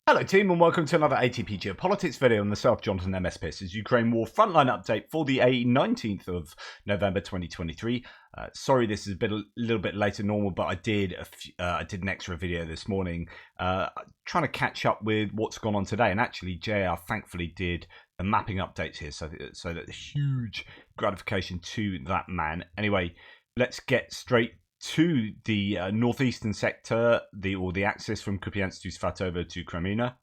Hello team and welcome to another ATP Geopolitics video on the South Jonathan MS Pierce's Ukraine War Frontline update for the 19th of November 2023. Sorry this is a little bit later than normal, but I did an extra video this morning trying to catch up with what's gone on today, and actually JR thankfully did the mapping updates here, so that huge gratification to that man. Anyway, let's get straight to the northeastern sector, the axis from Kupiansk to Svatovo to Crimea,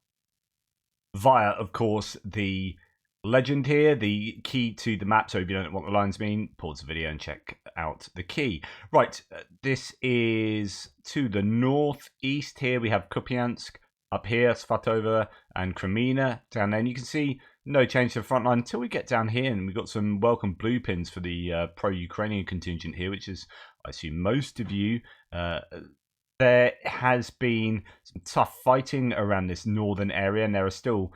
via, of course, the legend here, the key to the map. So if you don't know what the lines mean, pause the video and check out the key. Right, this is to the northeast here. We have Kupiansk up here, Svatovo and Crimea down there. And you can see no change to the front line until we get down here, and we've got some welcome blue pins for the pro-Ukrainian contingent here, which is, I assume, most of you. There has been some tough fighting around this northern area, and there are still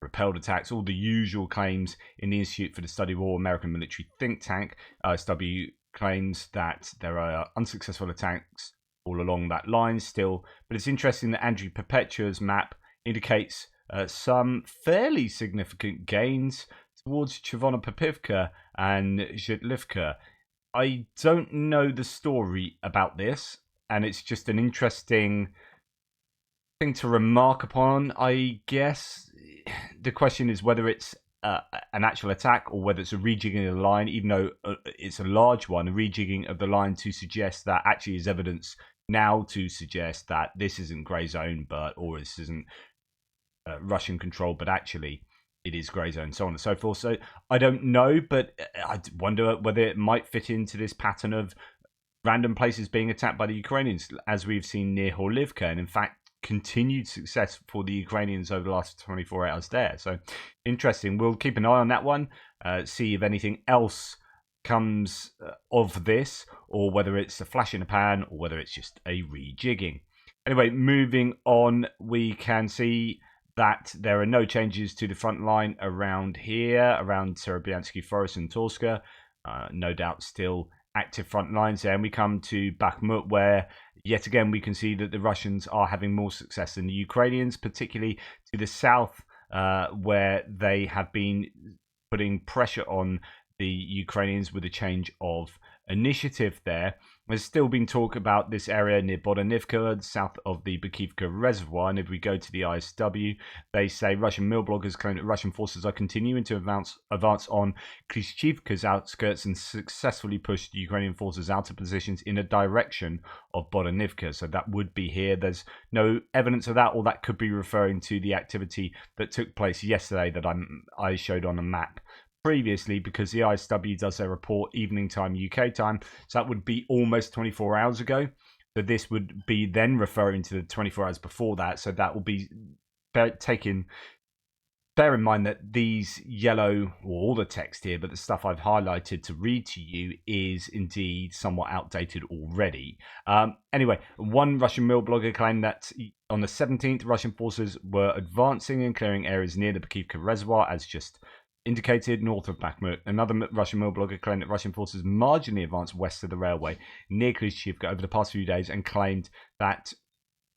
repelled attacks, all the usual claims in the Institute for the Study of War, American military think tank. ISW claims that there are unsuccessful attacks all along that line still, but it's interesting that Andrew Perpetua's map indicates some fairly significant gains towards Chervonopopivka and Zhitlivka. I don't know the story about this, and it's just an interesting thing to remark upon. I guess the question is whether it's an actual attack or whether it's a rejigging of the line, even though it's a large one, a rejigging of the line to suggest that actually is evidence now to suggest that this isn't grey zone, or this isn't Russian control, but actually it is grey zone, so on and so forth. So I don't know, but I wonder whether it might fit into this pattern of random places being attacked by the Ukrainians, as we've seen near Horlivka, and in fact continued success for the Ukrainians over the last 24 hours there. So interesting. We'll keep an eye on that one, see if anything else comes of this, or whether it's a flash in the pan, or whether it's just a rejigging. Anyway, moving on, we can see that there are no changes to the front line around here, around Serebyansky Forest and Torska. No doubt still active front lines there. And we come to Bakhmut, where yet again we can see that the Russians are having more success than the Ukrainians, particularly to the south, where they have been putting pressure on the Ukrainians with a change of initiative there. There's still been talk about this area near Bodanivka, south of the Bakhmut reservoir, and if we go to the ISW, they say Russian mill bloggers claim that Russian forces are continuing to advance on Klishchivka's outskirts and successfully pushed Ukrainian forces out of positions in a direction of Bodanivka. So that would be here. There's no evidence of that, or that could be referring to the activity that took place yesterday that I showed on a map previously, because the ISW does their report evening time UK time, so that would be almost 24 hours ago. So this would be then referring to the 24 hours before that. So that will be bear in mind that these yellow, or all the text here, but the stuff I've highlighted to read to you is indeed somewhat outdated already. Anyway, one Russian mill blogger claimed that on the 17th, Russian forces were advancing and clearing areas near the Bakhmut reservoir, as just indicated, north of Bakhmut. Another Russian mill blogger claimed that Russian forces marginally advanced west of the railway near Klishchivka over the past few days, and claimed that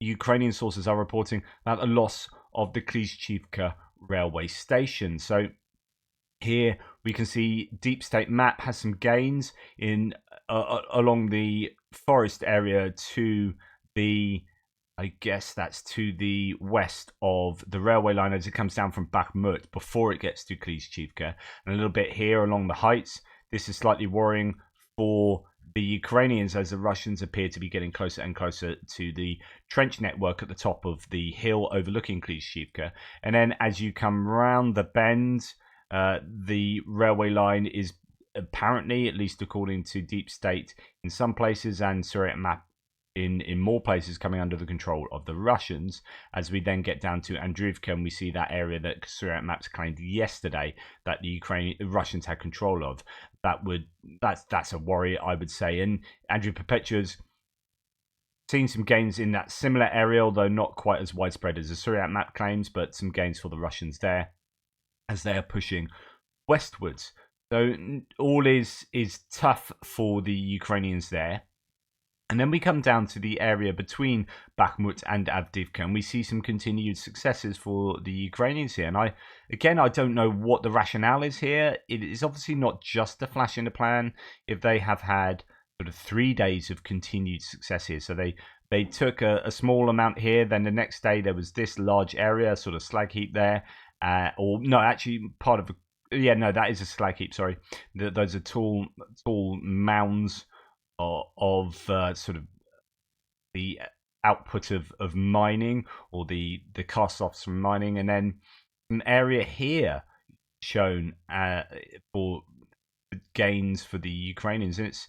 Ukrainian sources are reporting about a loss of the Klishchivka railway station. So here we can see Deep State map has some gains in along the forest area to the, I guess that's to the west of the railway line as it comes down from Bakhmut before it gets to Klishchivka, and a little bit here along the heights. This is slightly worrying for the Ukrainians, as the Russians appear to be getting closer and closer to the trench network at the top of the hill overlooking Klishchivka. And then as you come round the bend, the railway line is apparently, at least according to Deep State, in some places, and Surrey map in more places, coming under the control of the Russians. As we then get down to Avdiivka, and we see that area that Surrey maps claimed yesterday that the Russians had control of. That's a worry, I would say. And Andrew Perpetua's seen some gains in that similar area, although not quite as widespread as the Surrey map claims, but some gains for the Russians there as they are pushing westwards. So all is tough for the Ukrainians there. And then we come down to the area between Bakhmut and Avdiivka, and we see some continued successes for the Ukrainians here. And I don't know what the rationale is here. It is obviously not just a flash in the pan. If they have had sort of 3 days of continued success here, so they took a small amount here, then the next day there was this large area, sort of slag heap there, or no, actually part of that is a slag heap. Sorry, those are tall mounds of sort of the output of mining, or the cast-offs from mining, and then an area here shown for gains for the Ukrainians. And it's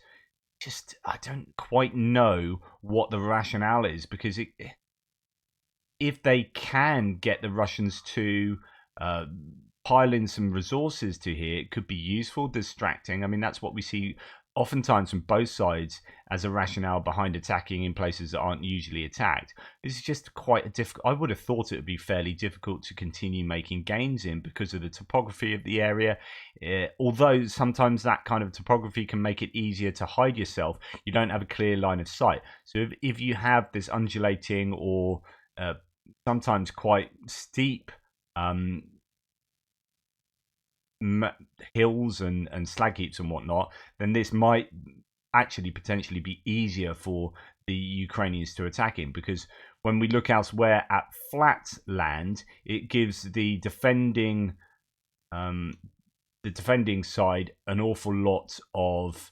just, I don't quite know what the rationale is, because if they can get the Russians to pile in some resources to here, it could be useful, distracting. I mean, that's what we see oftentimes from both sides as a rationale behind attacking in places that aren't usually attacked. This is just quite a difficult. I would have thought it would be fairly difficult to continue making gains in because of the topography of the area. Although sometimes that kind of topography can make it easier to hide yourself, you don't have a clear line of sight. So if you have this undulating or sometimes quite steep hills and slag heaps and whatnot, then this might actually potentially be easier for the Ukrainians to attack in, because when we look elsewhere at flat land, it gives the defending side an awful lot of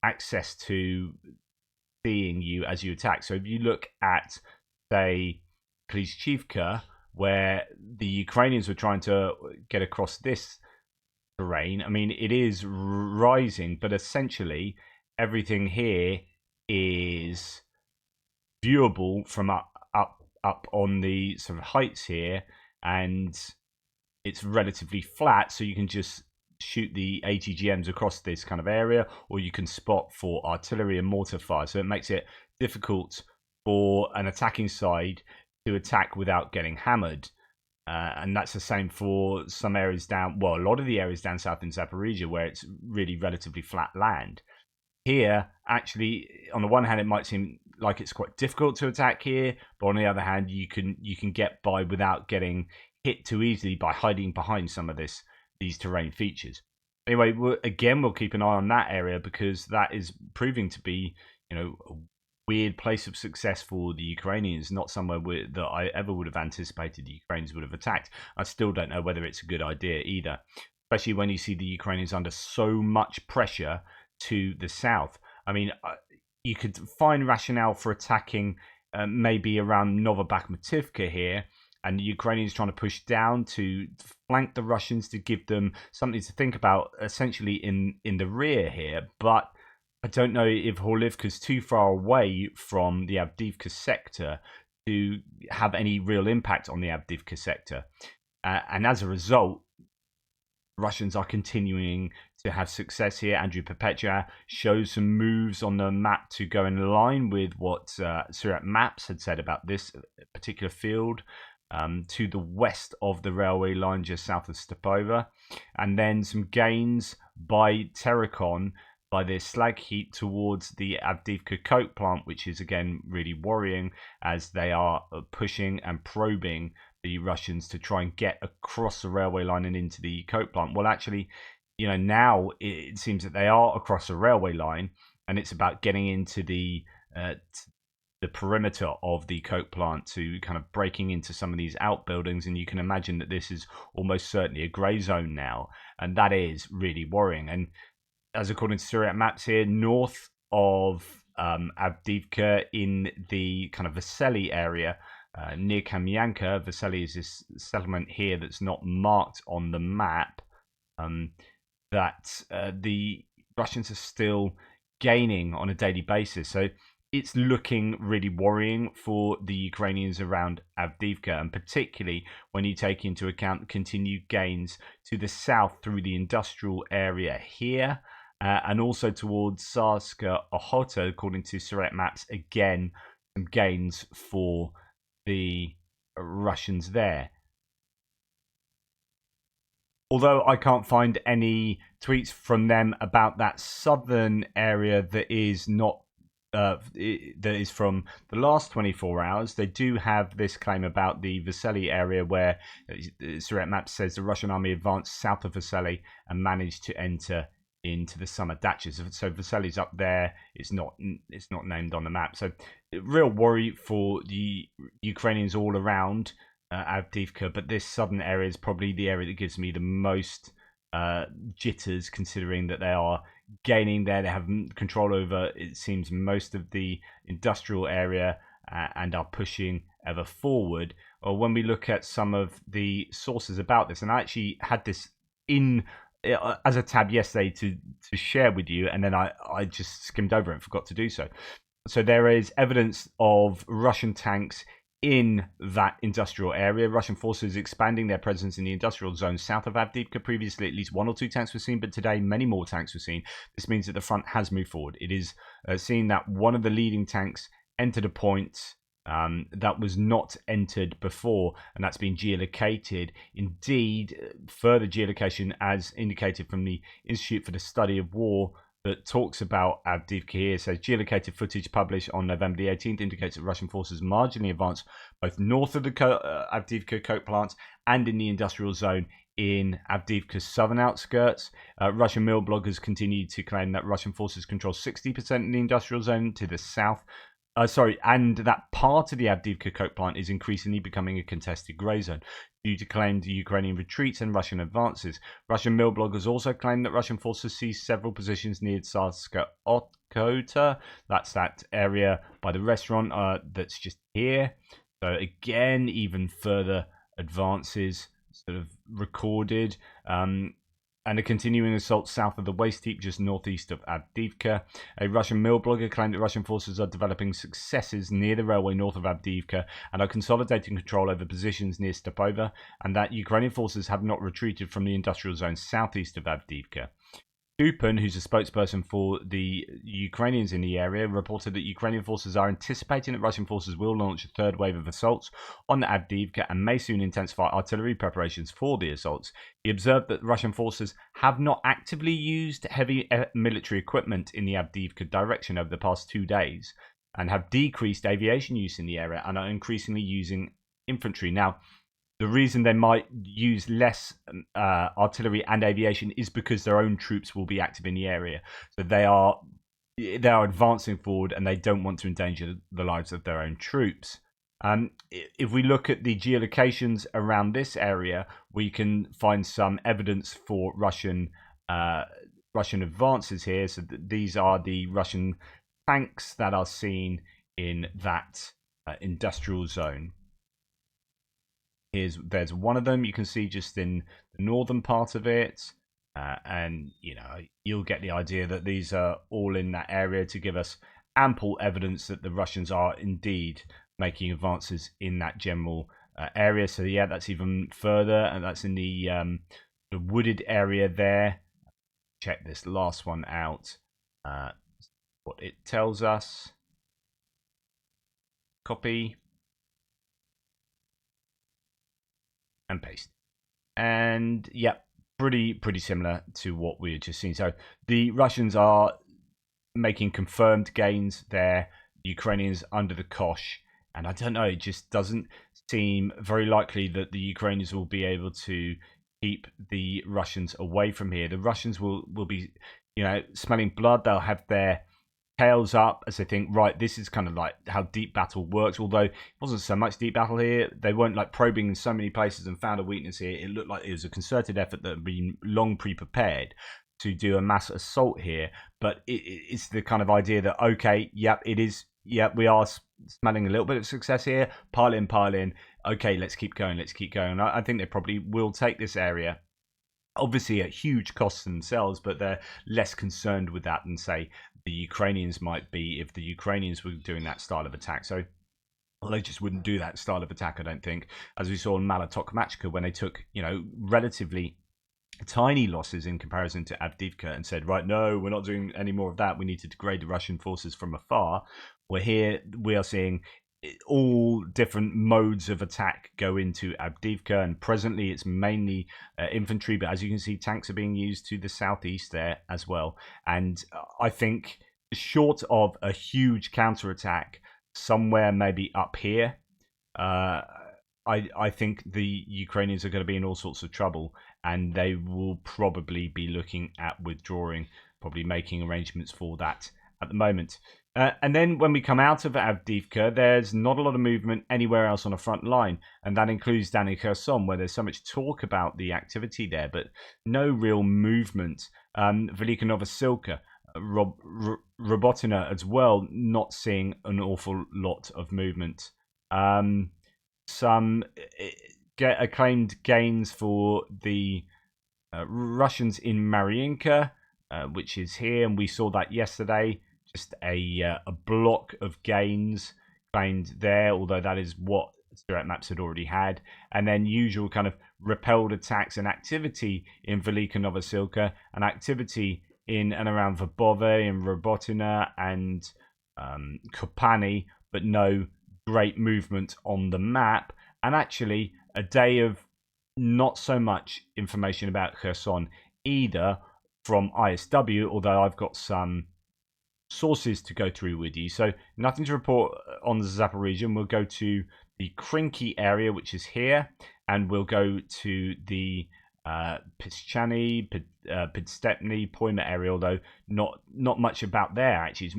access to seeing you as you attack. So if you look at, say, Klishchivka, where the Ukrainians were trying to get across this terrain, I mean, it is rising, but essentially everything here is viewable from up on the sort of heights here, and it's relatively flat, so you can just shoot the ATGMs across this kind of area, or you can spot for artillery and mortar fire. So it makes it difficult for an attacking side to attack without getting hammered. And that's the same for some areas down, well, a lot of the areas down south in Zaporizhia, where it's really relatively flat land. Here, actually, on the one hand, it might seem like it's quite difficult to attack here, but on the other hand, you can get by without getting hit too easily by hiding behind some of these terrain features. Anyway, we'll keep an eye on that area, because that is proving to be, a weird place of success for the Ukrainians, not somewhere that I ever would have anticipated the Ukrainians would have attacked. I still don't know whether it's a good idea either, especially when you see the Ukrainians under so much pressure to the south. I mean, you could find rationale for attacking maybe around Bakhmutivka here, and the Ukrainians trying to push down to flank the Russians to give them something to think about, essentially in the rear here. But I don't know if Horlivka is too far away from the Avdiivka sector to have any real impact on the Avdiivka sector. And as a result, Russians are continuing to have success here. Andrew Perpetua shows some moves on the map to go in line with what Surat Maps had said about this particular field, to the west of the railway line, just south of Stepova. And then some gains by Terracon, by this slag heap towards the Avdiivka coke plant, which is again really worrying, as they are pushing and probing the Russians to try and get across the railway line and into the coke plant. Well, actually, now it seems that they are across the railway line, and it's about getting into the perimeter of the coke plant to kind of breaking into some of these outbuildings. And you can imagine that this is almost certainly a grey zone now, and that is really worrying. And as according to Surat Maps here, north of Avdiivka, in the kind of Vasily area, near Kamyanka. Vasily is this settlement here that's not marked on the map, that the Russians are still gaining on a daily basis. So it's looking really worrying for the Ukrainians around Avdiivka, and particularly when you take into account continued gains to the south through the industrial area here, and also towards Sarska Ohota, according to Surat Maps. Again, some gains for the Russians there. Although I can't find any tweets from them about that southern area that is not that is from the last 24 hours. They do have this claim about the Vasily area where Surret Map says the Russian army advanced south of Vasily and managed to enter into the summer datches. So Vasily's up there. It's not named on the map. So real worry for the Ukrainians all around Avdiivka, but this southern area is probably the area that gives me the most jitters, considering that they are gaining there. They have control over, it seems, most of the industrial area and are pushing ever forward. Or when we look at some of the sources about this, and I actually had this in as a tab yesterday to share with you, and then I just skimmed over it and forgot to do so. So there is evidence of Russian tanks in that industrial area. Russian forces expanding their presence in the industrial zone south of Avdiivka. Previously, at least 1 or 2 tanks were seen, but today many more tanks were seen. This means that the front has moved forward. It is seen that one of the leading tanks entered a point that was not entered before, and that's been geolocated. Indeed, further geolocation, as indicated from the Institute for the Study of War, that talks about Avdiivka here, says geolocated footage published on November the 18th indicates that Russian forces marginally advanced both north of the Avdiivka coke plants and in the industrial zone in Avdiivka's southern outskirts. Russian mill bloggers continue to claim that Russian forces control 60% in the industrial zone to the south. And that part of the Avdiivka coke plant is increasingly becoming a contested grey zone due to claimed Ukrainian retreats and Russian advances. Russian mill bloggers also claim that Russian forces seized several positions near Tsarska Otkota. That's that area by the restaurant that's just here. So again, even further advances sort of recorded. And a continuing assault south of the waste heap just northeast of Avdiivka. A Russian mill blogger claimed that Russian forces are developing successes near the railway north of Avdiivka and are consolidating control over positions near Stepova, and that Ukrainian forces have not retreated from the industrial zone southeast of Avdiivka. Kupin, who's a spokesperson for the Ukrainians in the area, reported that Ukrainian forces are anticipating that Russian forces will launch a third wave of assaults on Avdiivka and may soon intensify artillery preparations for the assaults. He observed that Russian forces have not actively used heavy military equipment in the Avdiivka direction over the past 2 days and have decreased aviation use in the area and are increasingly using infantry. Now, the reason they might use less artillery and aviation is because their own troops will be active in the area. So they are advancing forward and they don't want to endanger the lives of their own troops. If we look at the geolocations around this area, we can find some evidence for Russian advances here. So these are the Russian tanks that are seen in that industrial zone. There's one of them you can see just in the northern part of it, and you'll get the idea that these are all in that area to give us ample evidence that the Russians are indeed making advances in that general area. So yeah, that's even further, and that's in the wooded area there. Check this last one out, what it tells us. Copy and paste, and yeah, pretty similar to what we had just seen. So the Russians are making confirmed gains there, Ukrainians under the cosh, and I don't know, it just doesn't seem very likely that the Ukrainians will be able to keep the Russians away from here. The Russians will be smelling blood. They'll have their tails up as they think, right, this is kind of like how deep battle works. Although it wasn't so much deep battle here. They weren't like probing in so many places and found a weakness here. It looked like it was a concerted effort that had been long pre-prepared to do a mass assault here. But it's the kind of idea that, okay, yep, it is. Yep, we are smelling a little bit of success here. Pile in. Okay, let's keep going. I think they probably will take this area. Obviously at huge costs themselves, but they're less concerned with that than, say, the Ukrainians might be if the Ukrainians were doing that style of attack. So they just wouldn't do that style of attack, I don't think, as we saw in Malotokmachka when they took, relatively tiny losses in comparison to Avdiivka and said, right, no, we're not doing any more of that. We need to degrade the Russian forces from afar. Well, here we are seeing all different modes of attack go into Avdiivka, and presently it's mainly infantry, but as you can see, tanks are being used to the southeast there as well. And I think short of a huge counterattack somewhere maybe up here, I think the Ukrainians are going to be in all sorts of trouble, and they will probably be looking at withdrawing, probably making arrangements for that at the moment. And then when we come out of Avdiivka, there's not a lot of movement anywhere else on the front line, and that includes down in Kherson, where there's so much talk about the activity there, but no real movement. Velika Novosilka, Robotina as well, not seeing an awful lot of movement. Some acclaimed gains for the Russians in Mariinka, which is here, and we saw that yesterday. Just a block of gains claimed there, although that is what Direct Maps had already had. And then usual kind of repelled attacks and activity in Velika Novosilka, and activity in and around Verbove and Robotina and Kopani, but no great movement on the map. And actually a day of not so much information about Kherson either from ISW, although I've got some sources to go through with you. So nothing to report on the Zaporizhzhia. We'll go to the Krinky area, which is here, and we'll go to the Pischany, Pidstepny, Poima area, although not much about there actually. It's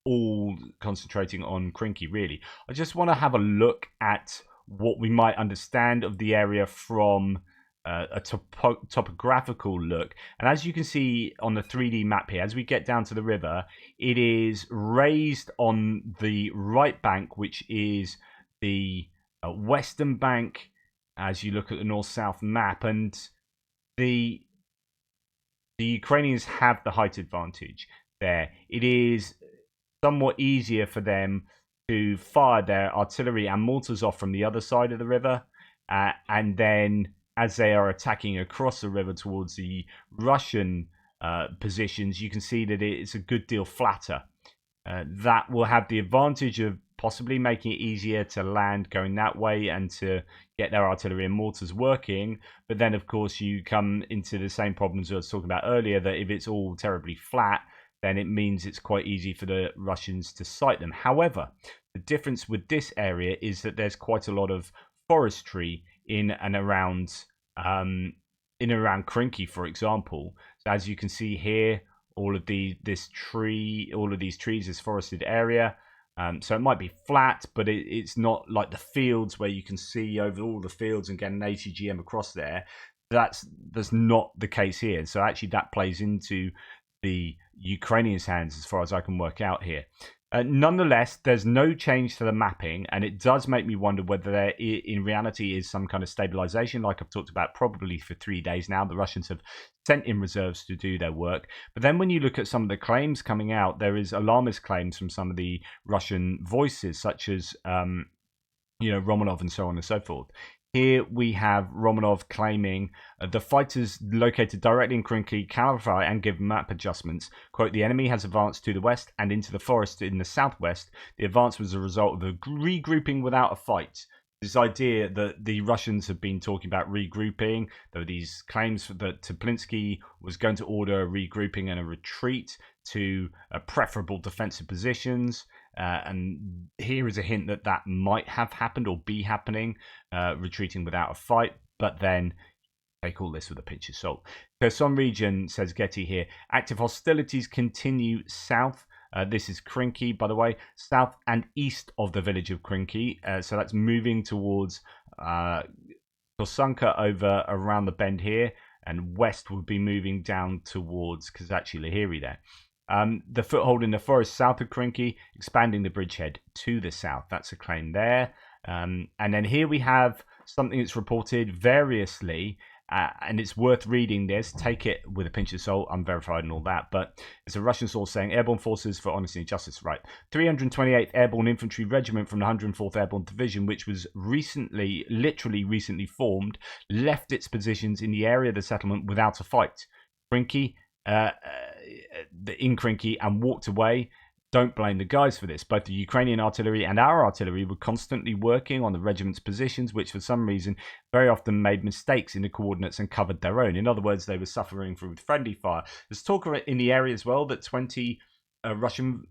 all concentrating on Krinky, really. I just want to have a look at what we might understand of the area from a topographical look. And as you can see on the 3D map here, as we get down to the river, it is raised on the right bank, which is the western bank, as you look at the north-south map. And the Ukrainians have the height advantage there. It is somewhat easier for them to fire their artillery and mortars off from the other side of the river, and then as they are attacking across the river towards the Russian positions, you can see that it's a good deal flatter. That will have the advantage of possibly making it easier to land going that way and to get their artillery and mortars working. But then, of course, you come into the same problems I was talking about earlier, that if it's all terribly flat, then it means it's quite easy for the Russians to sight them. However, the difference with this area is that there's quite a lot of forestry in and around Krinky, for example. So as you can see here, all of these trees, this forested area. So it might be flat, but it's not like the fields where you can see over all the fields and get an ATGM across there. That's not the case here. So actually that plays into the Ukrainians' hands as far as I can work out here. Nonetheless, there's no change to the mapping, and it does make me wonder whether there in reality is some kind of stabilization, like I've talked about probably for 3 days now. The Russians have sent in reserves to do their work. But then when you look at some of the claims coming out, there is alarmist claims from some of the Russian voices, such as Romanov and so on and so forth. Here we have Romanov claiming the fighters located directly in Krinky clarify and give map adjustments. Quote, the enemy has advanced to the west and into the forest in the southwest. The advance was a result of a regrouping without a fight. This idea that the Russians have been talking about regrouping. There were these claims that Toplinsky was going to order a regrouping and a retreat to preferable defensive positions. And here is a hint that that might have happened or be happening, retreating without a fight. But then take all this with a pinch of salt. Kherson region, says Getty here, active hostilities continue south. This is Krinky, by the way, south and east of the village of Krinky. So that's moving towards Kosanka over around the bend here, and west would be moving down towards Kazachi Lahiri there. The foothold in the forest south of Krinky, expanding the bridgehead to the south. That's a claim there. And then here we have something that's reported variously, and it's worth reading this. Take it with a pinch of salt, unverified and all that. But it's a Russian source saying, Airborne Forces for Honesty and Justice, right. 328th Airborne Infantry Regiment from the 104th Airborne Division, which was literally recently formed, left its positions in the area of the settlement without a fight. Krinky, in Krinky, and walked away. Don't blame the guys for this. Both the Ukrainian artillery and our artillery were constantly working on the regiment's positions, which for some reason very often made mistakes in the coordinates and covered their own. In other words, they were suffering from friendly fire. There's talk in the area as well that 20 Russian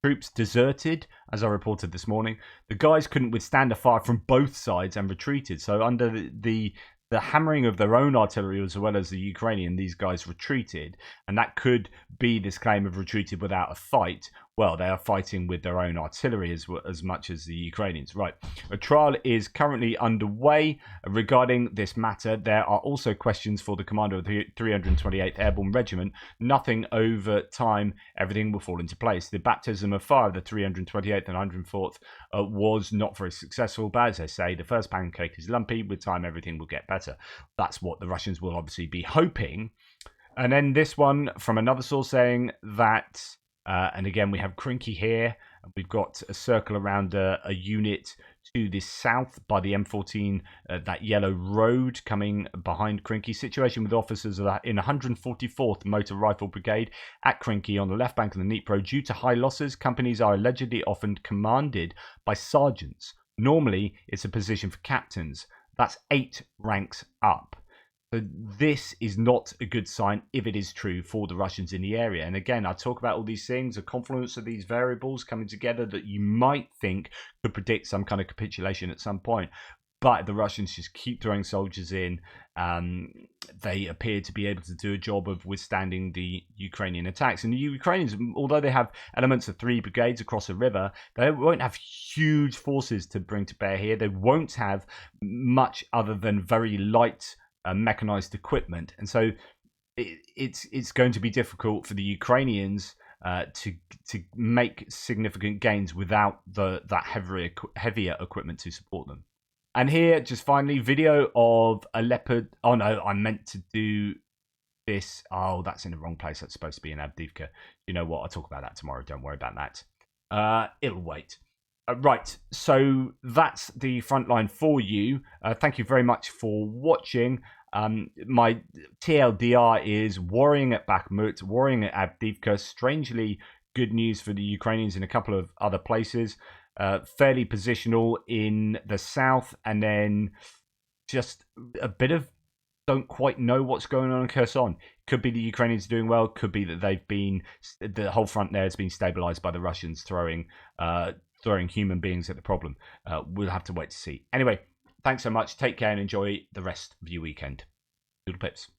troops deserted, as I reported this morning. The guys couldn't withstand a fire from both sides and retreated. So under the hammering of their own artillery as well as the Ukrainian, these guys retreated. And that could be this claim of retreated without a fight. Well, they are fighting with their own artillery as much as the Ukrainians. Right. A trial is currently underway regarding this matter. There are also questions for the commander of the 328th Airborne Regiment. Nothing over time. Everything will fall into place. The baptism of fire of the 328th and 104th was not very successful. But as I say, the first pancake is lumpy. With time, everything will get better. That's what the Russians will obviously be hoping. And then this one from another source saying that... and again, we have Krinky here. We've got a circle around a unit to the south by the M14, that yellow road coming behind Krinky. Situation with officers in 144th Motor Rifle Brigade at Krinky on the left bank of the Dnipro. Due to high losses, companies are allegedly often commanded by sergeants. Normally, it's a position for captains. That's 8 ranks up. So this is not a good sign if it is true for the Russians in the area. And again, I talk about all these things, a confluence of these variables coming together that you might think could predict some kind of capitulation at some point. But the Russians just keep throwing soldiers in. They appear to be able to do a job of withstanding the Ukrainian attacks. And the Ukrainians, although they have elements of 3 brigades across a river, they won't have huge forces to bring to bear here. They won't have much other than very light mechanized equipment, and so it's going to be difficult for the Ukrainians to make significant gains without that heavier equipment to support them. And here, just finally, video of a leopard. Oh no, I meant to do this. Oh, that's in the wrong place. That's supposed to be in Avdiivka. You know what? I'll talk about that tomorrow. Don't worry about that. It'll wait. Right, so that's the Frontline for you. Thank you very much for watching. My TLDR is worrying at Bakhmut, worrying at Avdiivka. Strangely good news for the Ukrainians in a couple of other places. Fairly positional in the south, and then just a bit of don't quite know what's going on in Kherson. Could be the Ukrainians doing well. Could be that the whole front there has been stabilized by the Russians throwing human beings at the problem. We'll have to wait to see. Anyway, thanks so much. Take care and enjoy the rest of your weekend. Doodle pips.